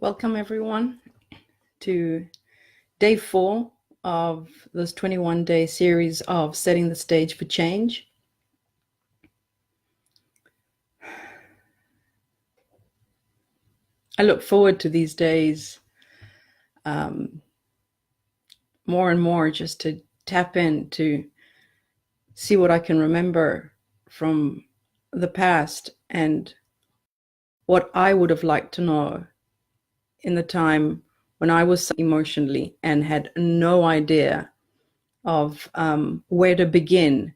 Welcome everyone to day 4 of this 21-day series of setting the stage for change. I look forward to these days more and more, just to tap in to see what I can remember from the past and what I would have liked to know in the time when I was emotionally and had no idea of where to begin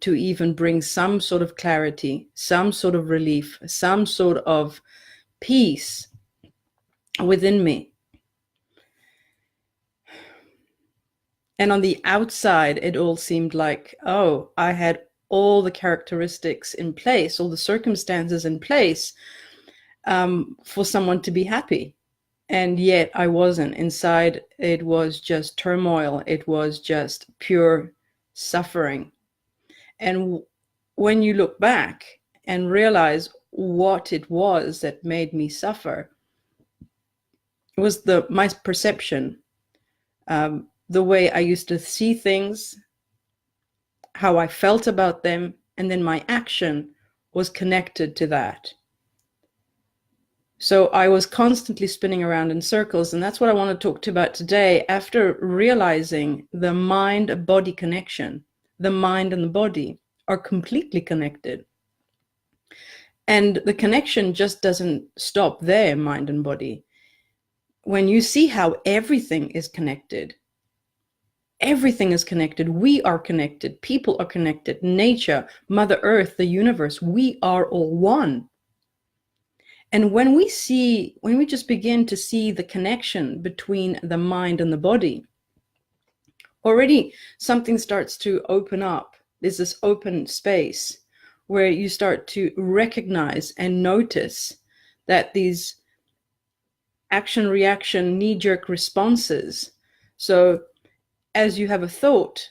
to even bring some sort of clarity, some sort of relief, some sort of peace within me. And on the outside, it all seemed like, oh, I had all the characteristics in place, all the circumstances in place for someone to be happy. And yet I wasn't. Inside, it was just turmoil. It was just pure suffering. And when you look back and realize what it was that made me suffer, it was my perception, the way I used to see things, how I felt about them, and then my action was connected to that. So I was constantly spinning around in circles, and that's what I want to talk to about today. After realizing the mind-body connection, the mind and the body are completely connected. And the connection just doesn't stop there, mind and body. When you see how everything is connected, we are connected, people are connected, nature, Mother Earth, the universe, we are all one. And when we just begin to see the connection between the mind and the body, already something starts to open up. There's this open space where you start to recognize and notice that these action-reaction, knee-jerk responses. So as you have a thought,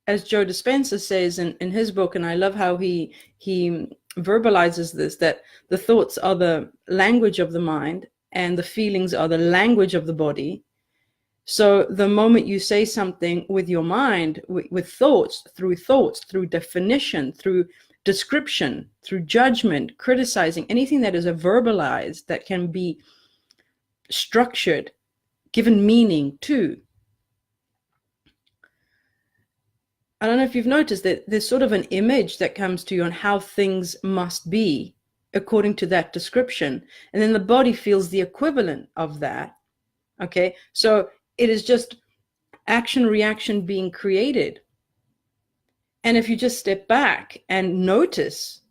as Joe Dispenza says in his book, and I love how he verbalizes this, that the thoughts are the language of the mind and the feelings are the language of the body. So the moment you say something with your mind, with thoughts, through definition, through description, through judgment, criticizing, anything that is a verbalized, that can be structured, given meaning to. I don't know if you've noticed that there's sort of an image that comes to you on how things must be according to that description. And then the body feels the equivalent of that. Okay, so it is just action reaction being created. And if you just step back and notice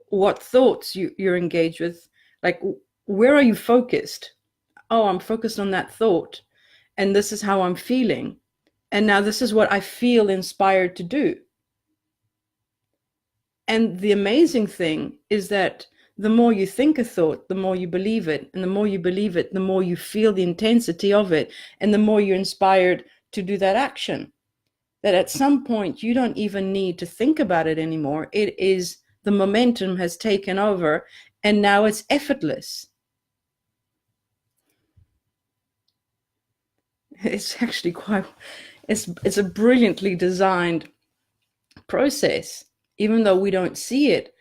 what thoughts you're engaged with, like, where are you focused? Oh, I'm focused on that thought, and this is how I'm feeling. And now this is what I feel inspired to do. And the amazing thing is that the more you think a thought, the more you believe it. And the more you believe it, the more you feel the intensity of it. And the more you're inspired to do that action. That at some point, you don't even need to think about it anymore. It is, the momentum has taken over, and now it's effortless. It's actually quite, it's a brilliantly designed process, even though we don't see it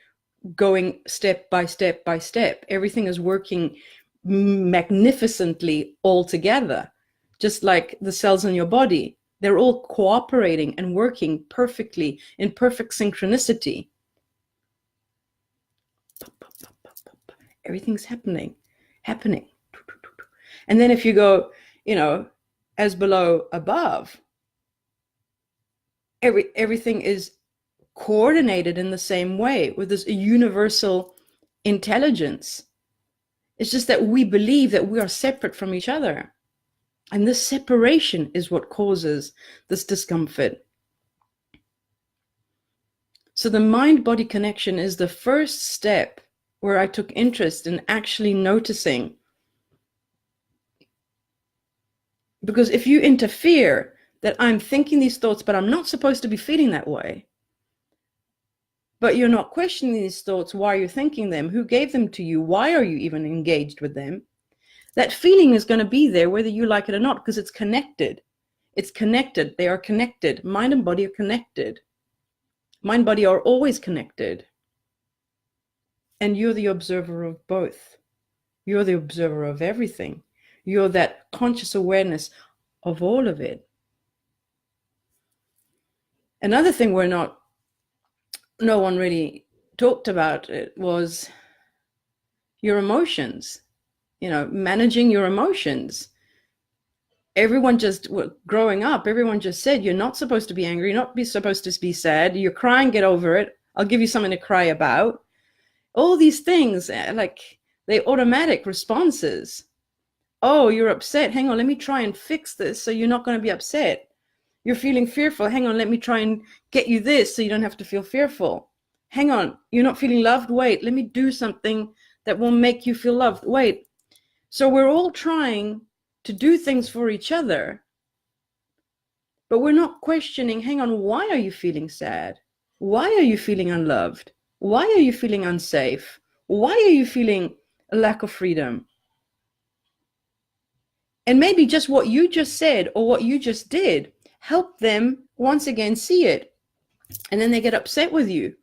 going step by step by step. Everything is working magnificently all together, just like the cells in your body. They're all cooperating and working perfectly in perfect synchronicity. Everything's happening. And then if you go, as below, above, everything is coordinated in the same way with this universal intelligence. It's just that we believe that we are separate from each other. And this separation is what causes this discomfort. So the mind-body connection is the first step where I took interest in actually noticing. Because if you interfere, that I'm thinking these thoughts, but I'm not supposed to be feeling that way. But you're not questioning these thoughts, why you're thinking them, who gave them to you, why are you even engaged with them? That feeling is going to be there whether you like it or not, because it's connected. It's connected. They are connected. Mind and body are connected. Mind, body are always connected. And you're the observer of both. You're the observer of everything. You're that conscious awareness of all of it. Another thing no one really talked about it was your emotions, managing your emotions. Everyone growing up, everyone just said, you're not supposed to be angry, you're not supposed to be sad, you're crying, get over it, I'll give you something to cry about. All these things, like they automatic responses. Oh, you're upset, hang on, let me try and fix this so you're not going to be upset. You're feeling fearful, hang on, let me try and get you this so you don't have to feel fearful. Hang on, you're not feeling loved, wait, let me do something that will make you feel loved, wait. So we're all trying to do things for each other, but we're not questioning, hang on, why are you feeling sad? Why are you feeling unloved? Why are you feeling unsafe? Why are you feeling a lack of freedom? And maybe just what you just said or what you just did help them once again see it. And then they get upset with you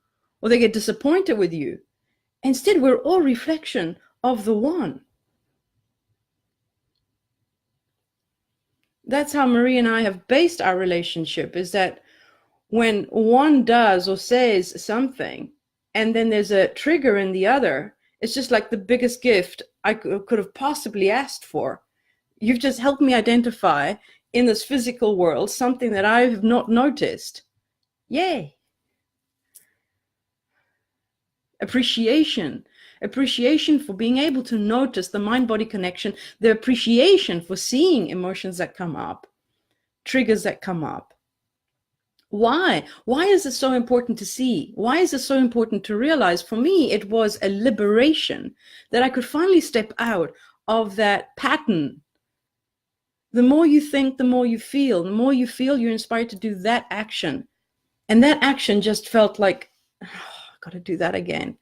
or they get disappointed with you. Instead, we're all reflection of the one. That's how Marie and I have based our relationship, is that when one does or says something and then there's a trigger in the other, it's just like the biggest gift I could have possibly asked for. You've just helped me identify in this physical world something that I have not noticed. Yay. Appreciation for being able to notice the mind-body connection, the appreciation for seeing emotions that come up, triggers that come up. Why is it so important to see? Why is it so important to realize? For me, it was a liberation that I could finally step out of that pattern. The more you think, the more you feel. The more you feel, you're inspired to do that action. And that action just felt like, oh, I've got to do that again.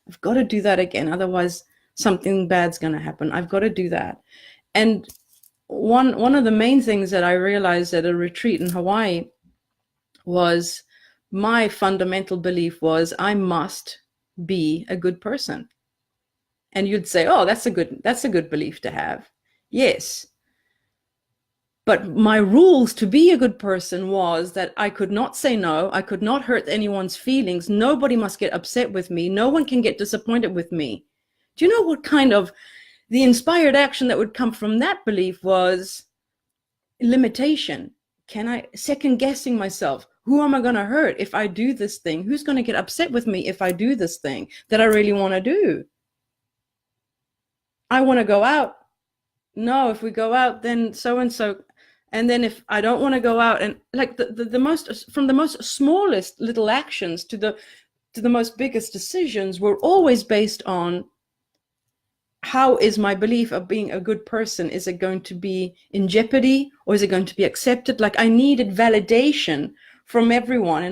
I've got to do that again. Otherwise, something bad's going to happen. I've got to do that. And one of the main things that I realized at a retreat in Hawaii was my fundamental belief was I must be a good person. And you'd say, oh, that's a good belief to have. Yes. But my rules to be a good person was that I could not say no. I could not hurt anyone's feelings. Nobody must get upset with me. No one can get disappointed with me. Do you know what kind of the inspired action that would come from that belief was limitation? Can I second guessing myself? Who am I going to hurt if I do this thing? Who's going to get upset with me if I do this thing that I really want to do? I want to go out. No, if we go out, then so-and-so. And then if I don't want to go out, and like the most, from the most smallest little actions to the most biggest decisions were always based on how is my belief of being a good person? Is it going to be in jeopardy or is it going to be accepted? Like I needed validation from everyone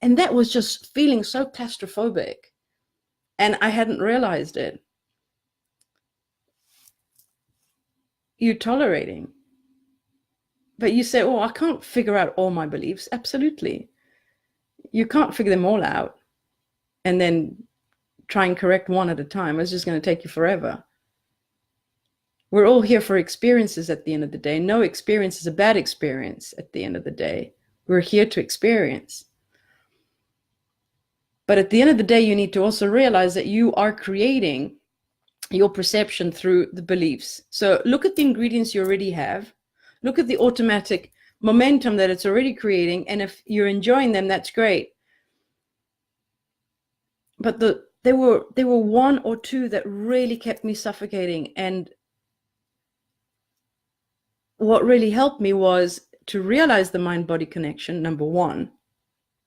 and that was just feeling so claustrophobic and I hadn't realized it. You're tolerating. But you say, oh, I can't figure out all my beliefs. Absolutely. You can't figure them all out and then try and correct one at a time. It's just going to take you forever. We're all here for experiences at the end of the day. No experience is a bad experience at the end of the day. We're here to experience. But at the end of the day, you need to also realize that you are creating your perception through the beliefs. So look at the ingredients you already have. Look at the automatic momentum that it's already creating. And if you're enjoying them, that's great. But there were one or two that really kept me suffocating. And what really helped me was to realize the mind-body connection, number one.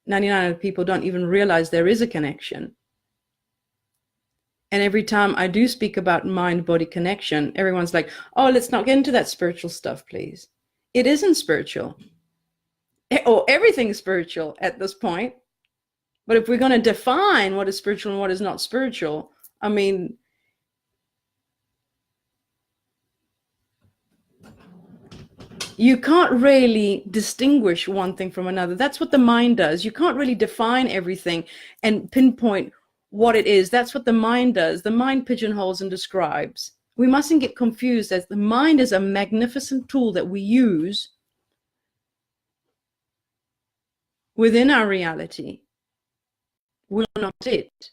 99% of people don't even realize there is a connection. And every time I do speak about mind-body connection, everyone's like, oh, let's not get into that spiritual stuff, please. It isn't spiritual. Or everything is spiritual at this point. But if we're going to define what is spiritual and what is not spiritual, I mean, You can't really distinguish one thing from another. That's what the mind does. You can't really define everything and pinpoint what it is. That's what the mind does. The mind pigeonholes and describes. We mustn't get confused as the mind is a magnificent tool that we use within our reality. We're not it.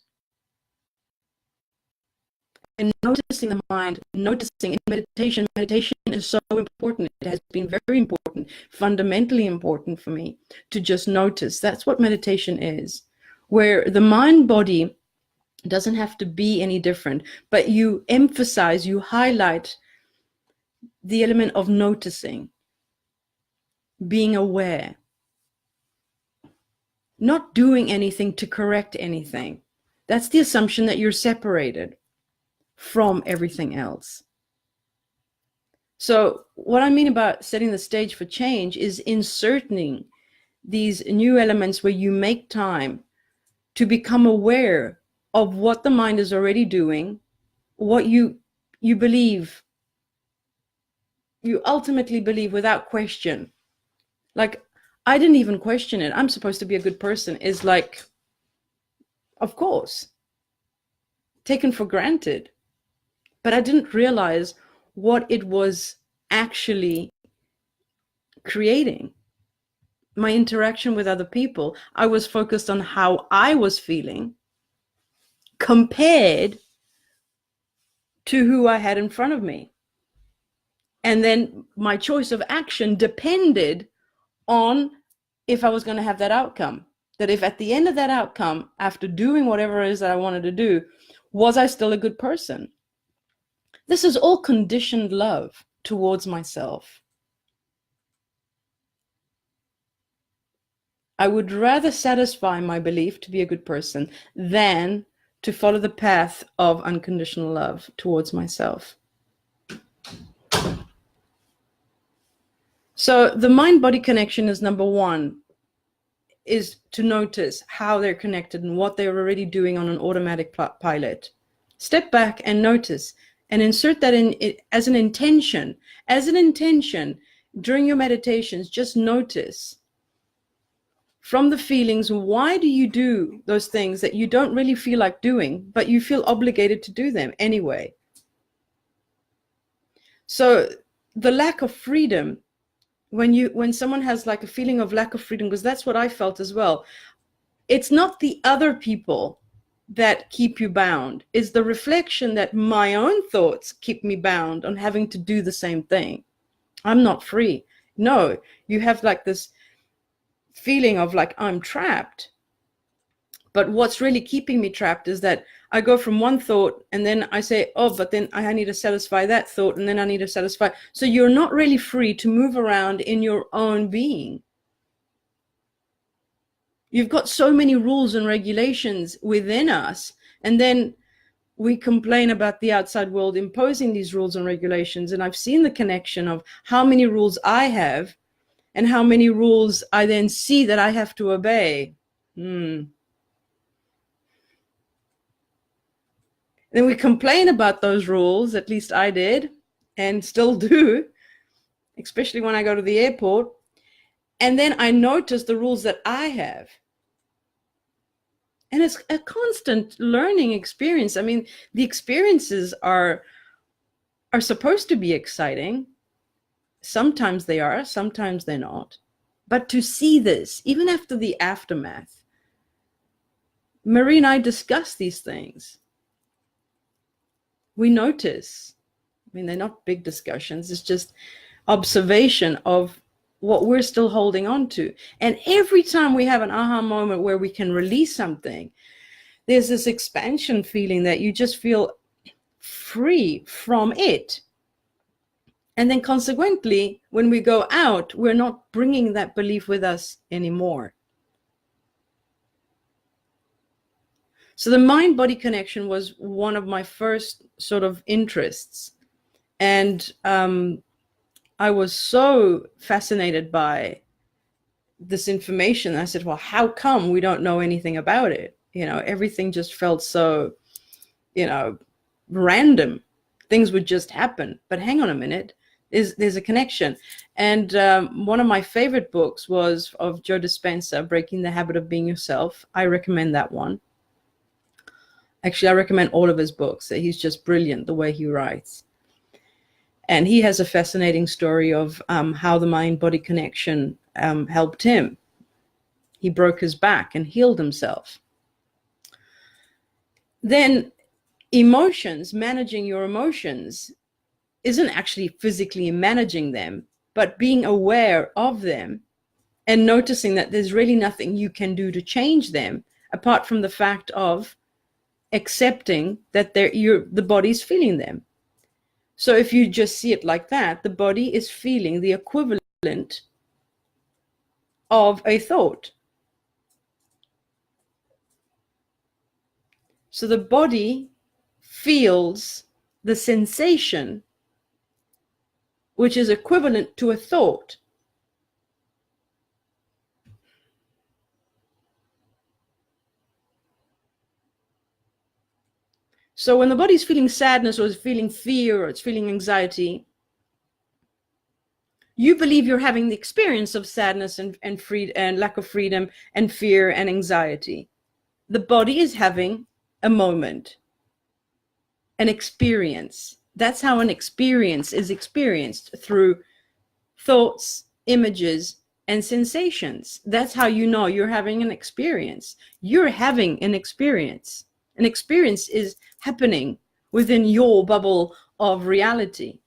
And noticing the mind, noticing in meditation is so important. It has been very important, fundamentally important for me to just notice. That's what meditation is, where the mind body doesn't have to be any different, but you emphasize, you highlight the element of noticing, being aware, not doing anything to correct anything. That's the assumption that you're separated from everything else. So what I mean about setting the stage for change is inserting these new elements where you make time to become aware of what the mind is already doing, what you believe, you ultimately believe without question. Like, I didn't even question it. I'm supposed to be a good person is like, of course, taken for granted. But I didn't realize what it was actually creating. My interaction with other people, I was focused on how I was feeling compared to who I had in front of me. And then my choice of action depended on if I was going to have that outcome. That if at the end of that outcome, after doing whatever it is that I wanted to do, was I still a good person? This is all conditioned love towards myself. I would rather satisfy my belief to be a good person than to follow the path of unconditional love towards myself. So the mind-body connection is number one, is to notice how they're connected and what they're already doing on an automatic pilot. Step back and notice and insert that in as an intention. As an intention during your meditations, just notice from the feelings, why do you do those things that you don't really feel like doing, but you feel obligated to do them anyway? So the lack of freedom, when someone has like a feeling of lack of freedom, because that's what I felt as well, it's not the other people that keep you bound. It's the reflection that my own thoughts keep me bound on having to do the same thing. I'm not free. No, you have like this feeling of like I'm trapped. But what's really keeping me trapped is that I go from one thought and then I say, oh, but then I need to satisfy that thought, and then I need to satisfy. So you're not really free to move around in your own being. You've got so many rules and regulations within us, and then we complain about the outside world imposing these rules and regulations. And I've seen the connection of how many rules I have and how many rules I then see that I have to obey. Then we complain about those rules, at least I did, and still do, especially when I go to the airport. And then I notice the rules that I have. And it's a constant learning experience. I mean, the experiences are supposed to be exciting. Sometimes they are, sometimes they're not. But to see this, even after the aftermath, Marie and I discuss these things. We notice. I mean, they're not big discussions. It's just observation of what we're still holding on to. And every time we have an aha moment where we can release something, there's this expansion feeling that you just feel free from it. And then consequently, when we go out, we're not bringing that belief with us anymore. So the mind-body connection was one of my first sort of interests. And I was so fascinated by this information. I said, well, how come we don't know anything about it? You know, everything just felt so, random. Things would just happen. But hang on a minute. There's a connection. And one of my favorite books was of Joe Dispenza, Breaking the Habit of Being Yourself. I recommend that one. Actually, I recommend all of his books. He's just brilliant the way he writes. And he has a fascinating story of how the mind-body connection helped him. He broke his back and healed himself. Then emotions, managing your emotions, isn't actually physically managing them, but being aware of them and noticing that there's really nothing you can do to change them apart from the fact of accepting that the body's feeling them. So if you just see it like that, the body is feeling the equivalent of a thought. So the body feels the sensation, which is equivalent to a thought. So when the body's feeling sadness, or it's feeling fear, or it's feeling anxiety, you believe you're having the experience of sadness and lack of freedom and fear and anxiety. The body is having a moment, an experience. That's how an experience is experienced, through thoughts, images, and sensations. That's how you know you're having an experience. You're having an experience. An experience is happening within your bubble of reality.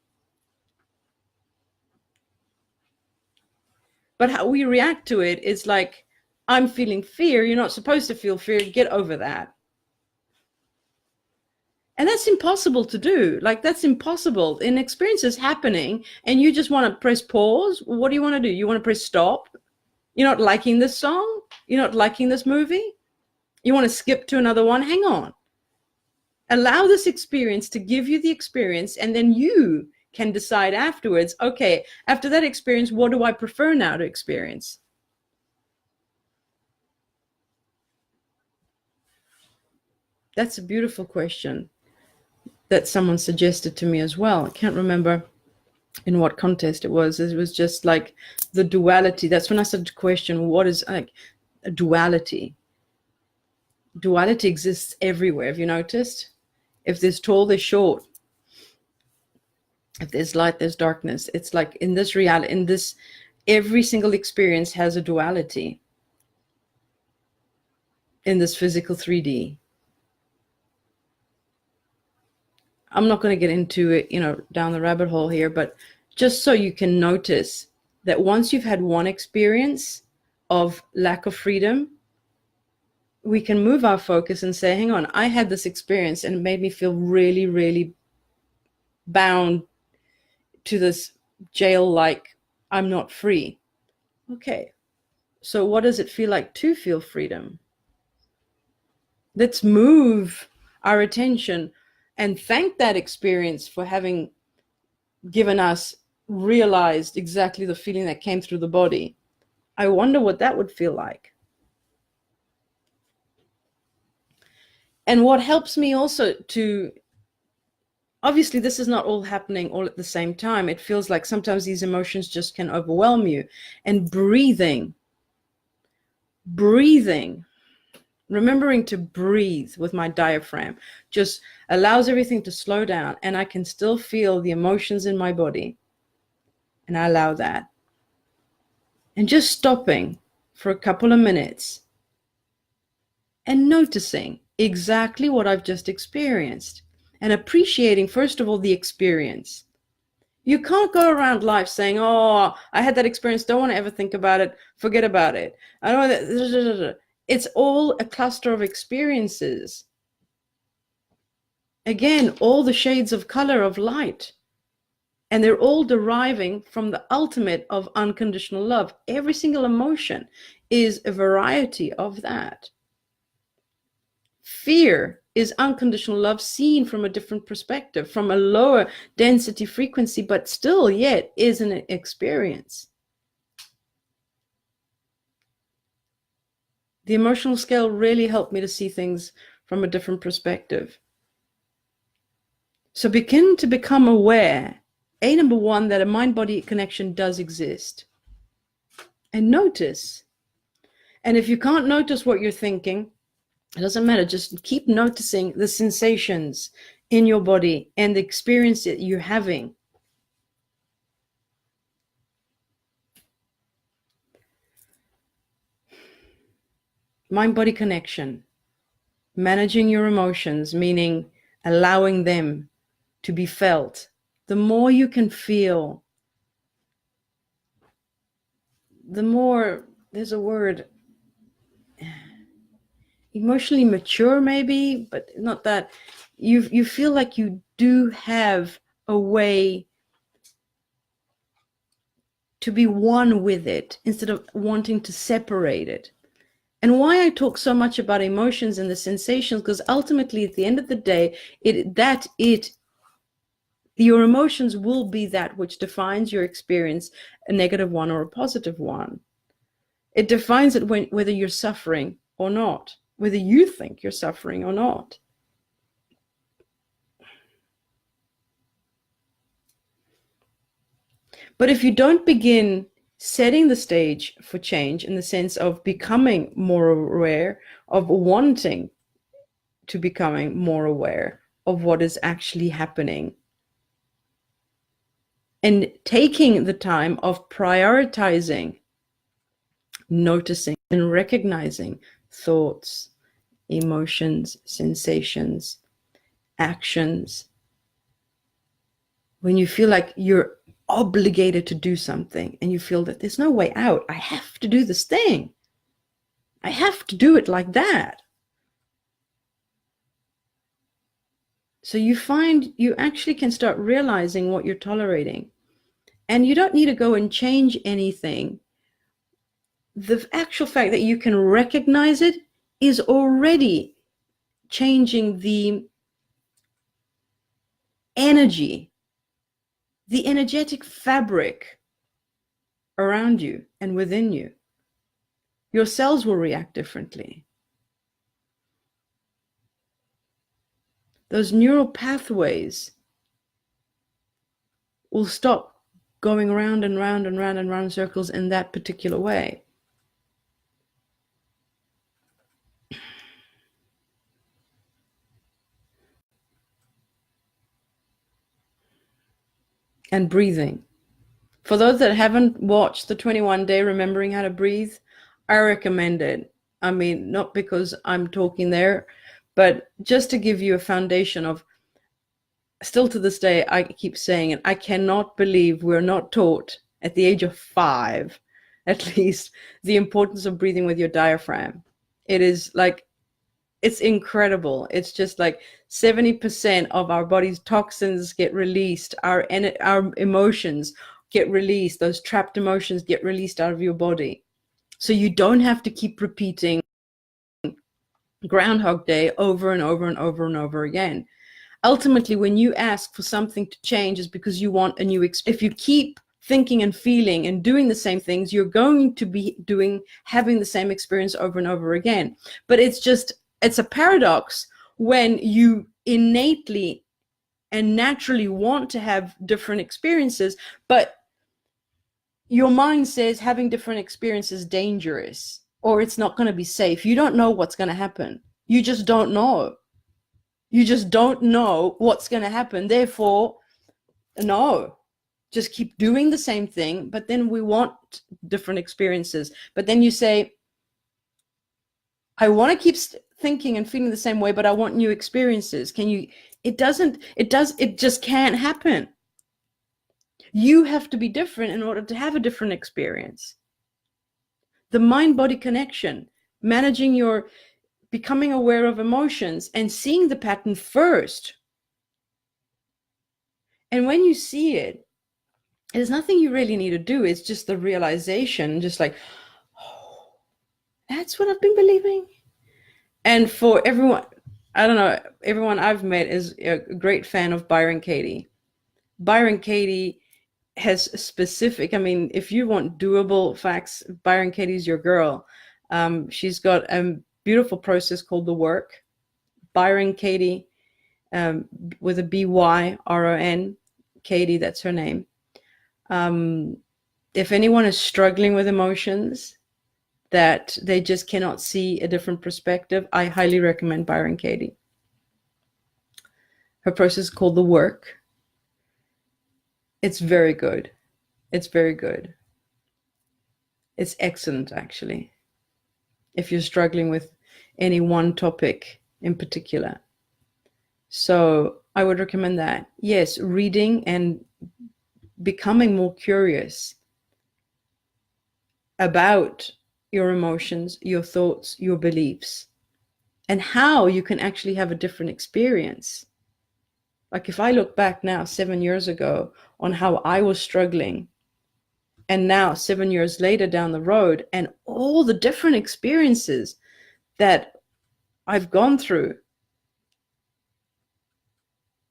But how we react to it is like, I'm feeling fear. You're not supposed to feel fear. Get over that. And that's impossible to do. Like, that's impossible. An experience is happening and you just want to press pause. What do you want to do? You want to press stop? You're not liking this song? You're not liking this movie? You want to skip to another one? Hang on. Allow this experience to give you the experience, and then you can decide afterwards, okay, after that experience, what do I prefer now to experience? That's a beautiful question that someone suggested to me as well. I can't remember in what context it was. It was just like the duality. That's when I started to question, what is like a duality? Duality exists everywhere. Have you noticed? If there's tall, there's short. If there's light, there's darkness. It's like in this reality, every single experience has a duality in this physical 3D. I'm not going to get into it, down the rabbit hole here, but just so you can notice that once you've had one experience of lack of freedom, we can move our focus and say, hang on, I had this experience and it made me feel really, really bound to this jail, like I'm not free. Okay, so what does it feel like to feel freedom? Let's move our attention and thank that experience for having given us, realized exactly the feeling that came through the body. I wonder what that would feel like. And what helps me also to, obviously this is not all happening all at the same time. It feels like sometimes these emotions just can overwhelm you. And breathing, remembering to breathe with my diaphragm just allows everything to slow down, and I can still feel the emotions in my body. And I allow that. And just stopping for a couple of minutes and noticing exactly what I've just experienced, and appreciating, first of all, the experience. You can't go around life saying, oh, I had that experience, don't want to ever think about it, forget about it. I don't know that. It's all a cluster of experiences. Again, all the shades of color of light. And they're all deriving from the ultimate of unconditional love. Every single emotion is a variety of that. Fear is unconditional love seen from a different perspective, from a lower density frequency, but still yet is an experience. The emotional scale really helped me to see things from a different perspective. So begin to become aware number one, that a mind-body connection does exist. And notice. And if you can't notice what you're thinking, it doesn't matter. Just keep noticing the sensations in your body and the experience that you're having. Mind-body connection. Managing your emotions, meaning allowing them to be felt. The more you can feel, the more, there's a word, emotionally mature maybe, but not that. You feel like you do have a way to be one with it instead of wanting to separate it. And why I talk so much about emotions and the sensations, because ultimately at the end of the day, your emotions will be that which defines your experience, a negative one or a positive one. It defines it whether you're suffering or not, whether you think you're suffering or not. But if you don't begin setting the stage for change in the sense of becoming more aware, of wanting to becoming more aware of what is actually happening, and taking the time of prioritizing, noticing and recognizing thoughts, emotions, sensations, actions, when you feel like you're obligated to do something and you feel that there's no way out, I have to do this thing, I have to do it like that. So you find you actually can start realizing what you're tolerating, and you don't need to go and change anything. The actual fact that you can recognize it is already changing the energy, the energetic fabric around you and within you. Your cells will react differently. Those neural pathways will stop going round and round and round and round in circles in that particular way. And breathing. For those that haven't watched the 21-day Remembering How to Breathe, I recommend it. I mean, not because I'm talking there, but just to give you a foundation of, still to this day, I keep saying it, I cannot believe we're not taught at the age of 5, at least, the importance of breathing with your diaphragm. It is like, it's incredible. It's just like 70% of our body's toxins get released, our emotions get released, those trapped emotions get released out of your body. So you don't have to keep repeating Groundhog Day over and over and over and over again. Ultimately, when you ask for something to change, is because you want a new experience. If you keep thinking and feeling and doing the same things, you're going to be having the same experience over and over again. But it's a paradox when you innately and naturally want to have different experiences, but your mind says having different experiences is dangerous, or it's not going to be safe. You don't know what's going to happen. You just don't know. You just don't know what's going to happen. Therefore, no, just keep doing the same thing. But then we want different experiences. But then you say, I want to keep thinking and feeling the same way, but I want new experiences. Can you? It just can't happen. You have to be different in order to have a different experience. The mind-body connection, becoming aware of emotions and seeing the pattern first. And when you see it, there's nothing you really need to do. It's just the realization, just like, oh, that's what I've been believing. And for everyone, I don't know, everyone I've met is a great fan of Byron Katie. Byron Katie has specific, I mean, if you want doable facts, Byron Katie's your girl. She's got a beautiful process called The Work. Byron Katie, with a BYRON. Katie, that's her name. If anyone is struggling with emotions, that they just cannot see a different perspective, I highly recommend Byron Katie. Her process is called The Work. It's very good. It's very good. It's excellent, actually, if you're struggling with any one topic in particular. So I would recommend that. Yes, reading and becoming more curious about your emotions, your thoughts, your beliefs, and how you can actually have a different experience. Like if I look back now, 7 years ago, on how I was struggling, and now 7 years later down the road, and all the different experiences that I've gone through,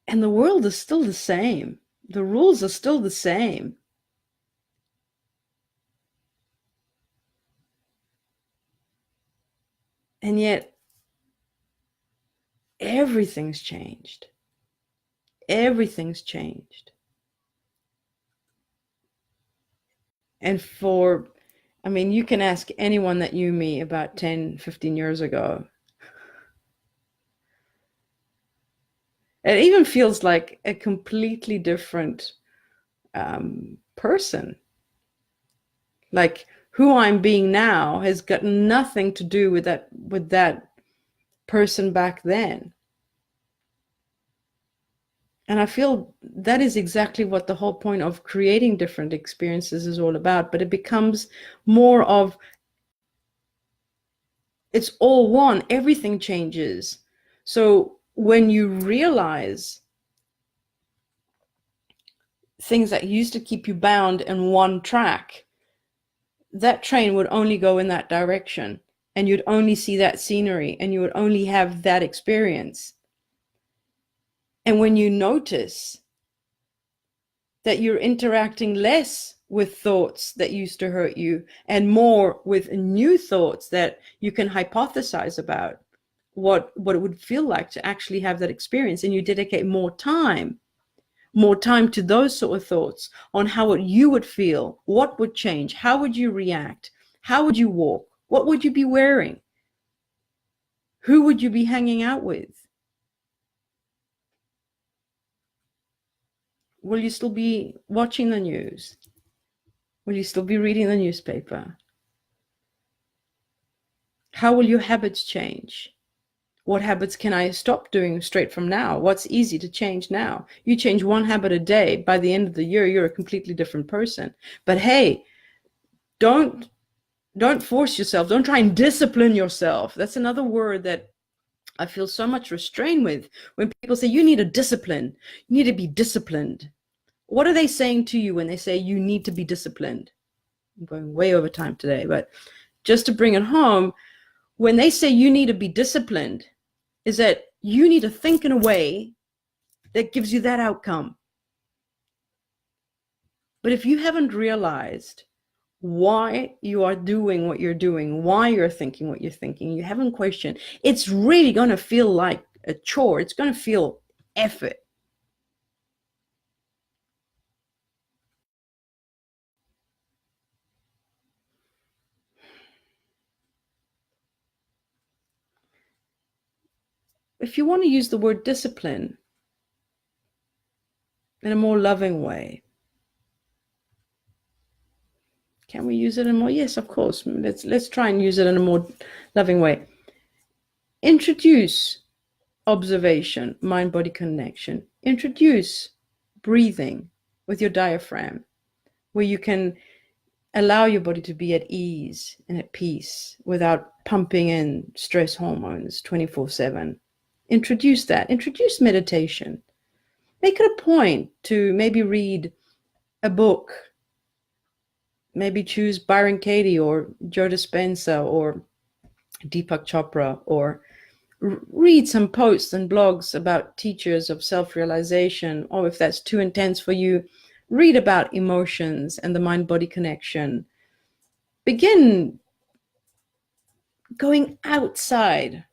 and the world is still the same. The rules are still the same. And yet, everything's changed. Everything's changed. And you can ask anyone that knew me about 10, 15 years ago. It even feels like a completely different person. Like who I'm being now has got nothing to do with that person back then. And I feel that is exactly what the whole point of creating different experiences is all about. But it becomes more of, it's all one, everything changes. So when you realize things that used to keep you bound in one track, that train would only go in that direction, and you'd only see that scenery, and you would only have that experience. And when you notice that you're interacting less with thoughts that used to hurt you and more with new thoughts that you can hypothesize about what it would feel like to actually have that experience, and you dedicate more time to those sort of thoughts on how you would feel, what would change, how would you react, how would you walk, what would you be wearing, who would you be hanging out with? Will you still be watching the news? Will you still be reading the newspaper? How will your habits change? What habits can I stop doing straight from now? What's easy to change now? You change one habit a day, by the end of the year, you're a completely different person. But hey, don't force yourself. Don't try and discipline yourself. That's another word that I feel so much restrained with. When people say you need a discipline, you need to be disciplined. What are they saying to you when they say you need to be disciplined? I'm going way over time today, but just to bring it home, when they say you need to be disciplined, is that you need to think in a way that gives you that outcome. But if you haven't realized why you are doing what you're doing, why you're thinking what you're thinking, you haven't questioned, it's really going to feel like a chore. It's going to feel effort. If you want to use the word discipline in a more loving way, can we use it in more? Yes, of course. Let's try and use it in a more loving way. Introduce observation, mind-body connection. Introduce breathing with your diaphragm, where you can allow your body to be at ease and at peace without pumping in stress hormones 24/7. Introduce that. Introduce meditation. Make it a point to maybe read a book. Maybe choose Byron Katie or Joe Dispenza or Deepak Chopra, or read some posts and blogs about teachers of self-realization, or if that's too intense for you, read about emotions and the mind-body connection. Begin going outside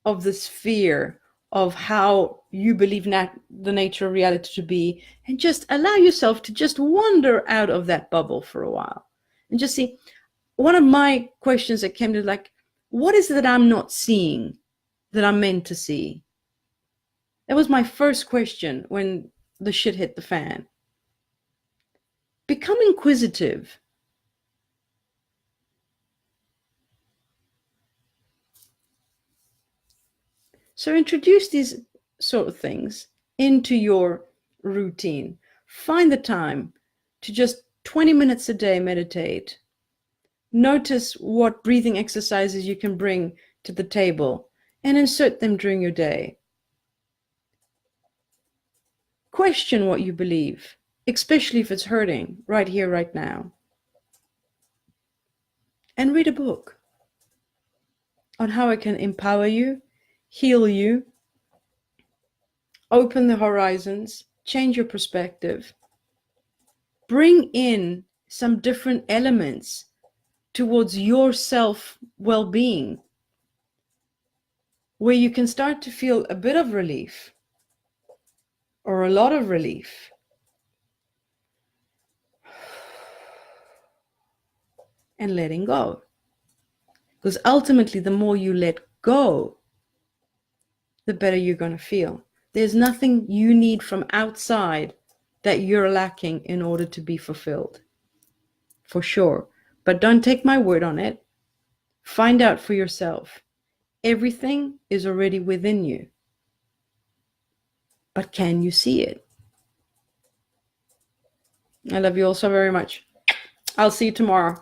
of the sphere of how you believe the nature of reality to be, and just allow yourself to just wander out of that bubble for a while and just see. One of my questions that came to, like, what is it that I'm not seeing that I'm meant to see? That was my first question when the shit hit the fan. Become inquisitive. So introduce these sort of things into your routine. Find the time to just 20 minutes a day meditate. Notice what breathing exercises you can bring to the table and insert them during your day. Question what you believe, especially if it's hurting right here, right now. And read a book on how it can empower you, heal you, open the horizons, change your perspective, bring in some different elements towards your self well-being, where you can start to feel a bit of relief or a lot of relief. And letting go. Because ultimately, the more you let go, the better you're going to feel. There's nothing you need from outside that you're lacking in order to be fulfilled. For sure. But don't take my word on it. Find out for yourself. Everything is already within you. But can you see it? I love you all so very much. I'll see you tomorrow.